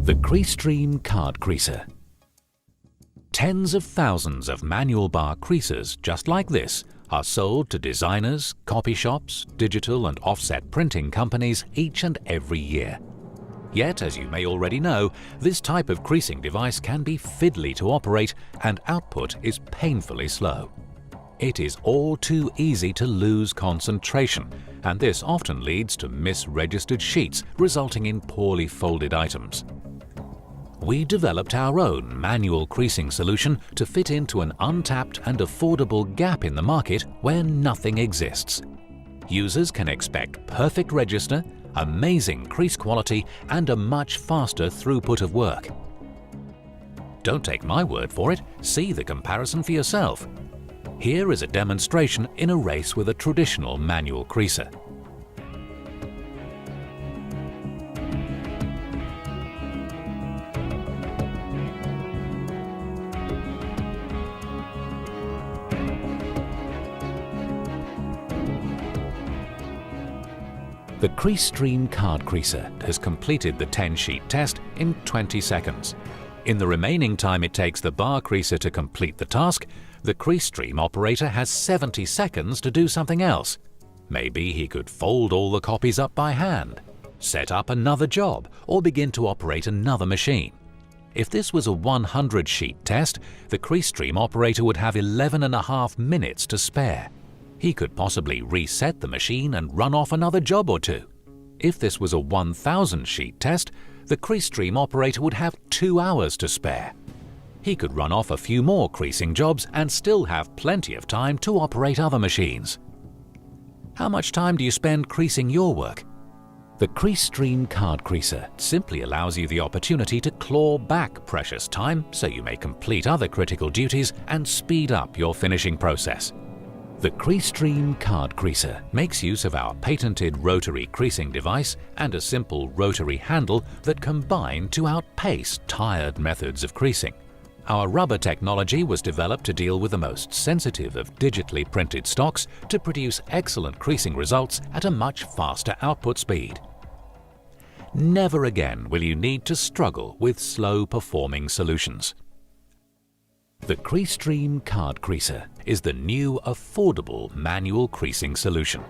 The Creaser card creaser. Tens of thousands of manual bar creasers just like this are sold to designers, copy shops, digital and offset printing companies each and every year. Yet, as you may already know, this type of creasing device can be fiddly to operate and output is painfully slow. It is all too easy to lose concentration, and this often leads to misregistered sheets, resulting in poorly folded items. We developed our own manual creasing solution to fit into an untapped and affordable gap in the market where nothing exists. Users can expect perfect register, amazing crease quality, and a much faster throughput of work. Don't take my word for it, see the comparison for yourself. Here is a demonstration in a race with a traditional manual creaser. The Creaser card creaser has completed the 10-sheet test in 20 seconds. In the remaining time it takes the bar creaser to complete the task, the Creaser operator has 70 seconds to do something else. Maybe he could fold all the copies up by hand, set up another job, or begin to operate another machine. If this was a 100-sheet test, the Creaser operator would have 11.5 minutes to spare. He could possibly reset the machine and run off another job or two. If this was a 1,000-sheet test, the Creaser operator would have 2 hours to spare. He could run off a few more creasing jobs and still have plenty of time to operate other machines. How much time do you spend creasing your work? The Creaser card creaser simply allows you the opportunity to claw back precious time so you may complete other critical duties and speed up your finishing process. The Creaser card creaser makes use of our patented rotary creasing device and a simple rotary handle that combine to outpace tired methods of creasing. Our rubber technology was developed to deal with the most sensitive of digitally printed stocks to produce excellent creasing results at a much faster output speed. Never again will you need to struggle with slow-performing solutions. The Creaser card creaser is the new affordable manual creasing solution.